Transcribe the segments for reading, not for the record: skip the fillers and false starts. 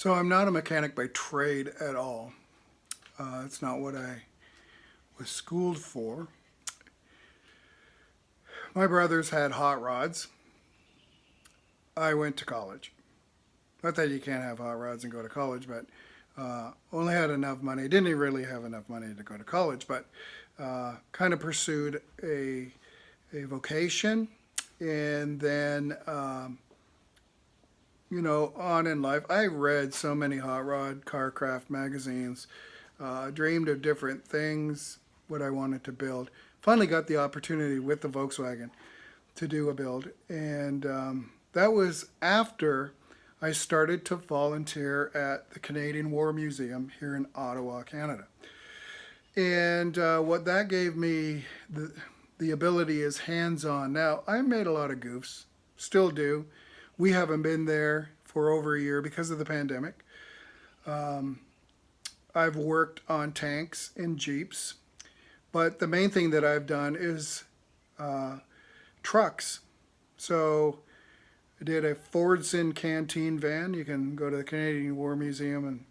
So I'm not a mechanic by trade at all. It's not what I was schooled for. My brothers had hot rods. I went to college. Not that you can't have hot rods and go to college, but only had enough money. Didn't really have enough money to go to college, but kind of pursued a vocation, and then on in life, I read so many hot rod, carcraft magazines, dreamed of different things, what I wanted to build. Finally got the opportunity with the Volkswagen to do a build, and that was after I started to volunteer at the Canadian War Museum here in Ottawa, Canada. And what that gave me the ability is hands-on. Now, I made a lot of goofs, still do. We haven't been there for over a year because of the pandemic. I've worked on tanks and Jeeps, but the main thing that I've done is trucks. So I did a Fordson canteen van. You can go to the Canadian War Museum and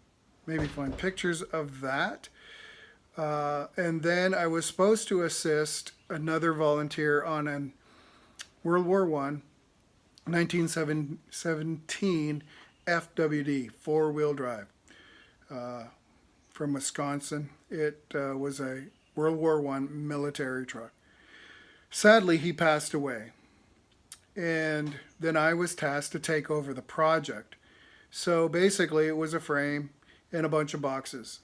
maybe find pictures of that. And then I was supposed to assist another volunteer on a World War I, 1917 FWD, four-wheel drive, from Wisconsin. It was a World War I military truck. Sadly, he passed away. And then I was tasked to take over the project. So basically, it was a frame and a bunch of boxes.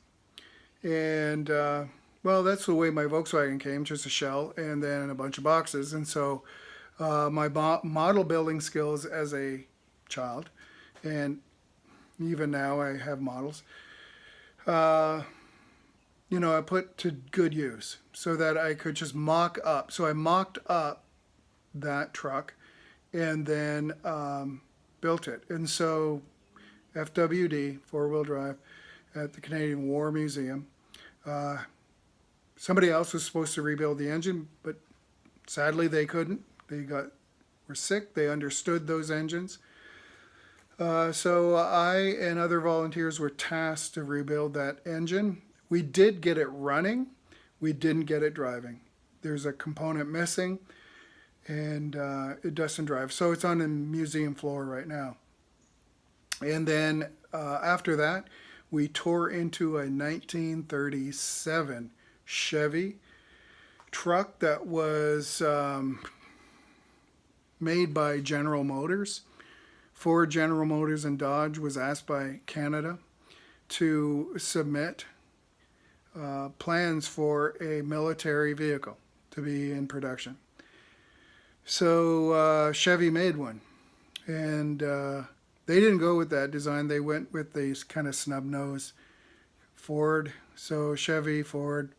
And, well, that's the way my Volkswagen came, just a shell and then a bunch of boxes. And so my model building skills as a child, and even now I have models, I put to good use so that I could just mock up. So I mocked up that truck and then built it. And so FWD, four-wheel drive, at the Canadian War Museum. Somebody else was supposed to rebuild the engine, but sadly they couldn't. They were sick. They understood those engines. So I and other volunteers were tasked to rebuild that engine. We did get it running. We didn't get it driving. There's a component missing, and it doesn't drive. So it's on the museum floor right now. And then after that, we tore into a 1937 Chevy truck that was made by General Motors. Ford, General Motors, and Dodge was asked by Canada to submit plans for a military vehicle to be in production. So Chevy made one, and they didn't go with that design. They went with these kind of snub nose Ford. So Chevy, Ford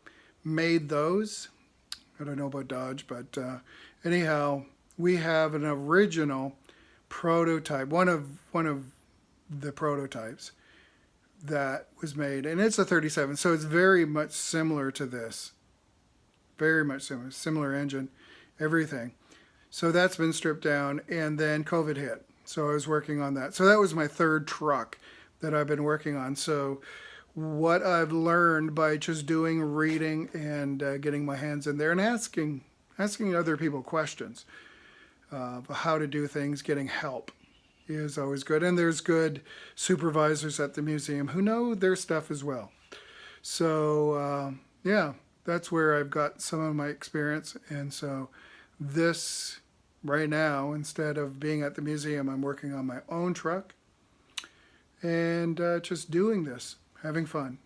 made those. I don't know about Dodge, but anyhow, we have an original prototype, one of the prototypes that was made, and it's a 37. So it's very much similar to this. Very much similar engine, everything. So that's been stripped down, and then COVID hit. So I was working on that. So that was my third truck that I've been working on. So what I've learned by just doing reading and getting my hands in there and asking other people questions of how to do things, getting help is always good. And there's good supervisors at the museum who know their stuff as well. So yeah, that's where I've got some of my experience. And so this right now, instead of being at the museum, I'm working on my own truck and just doing this, having fun.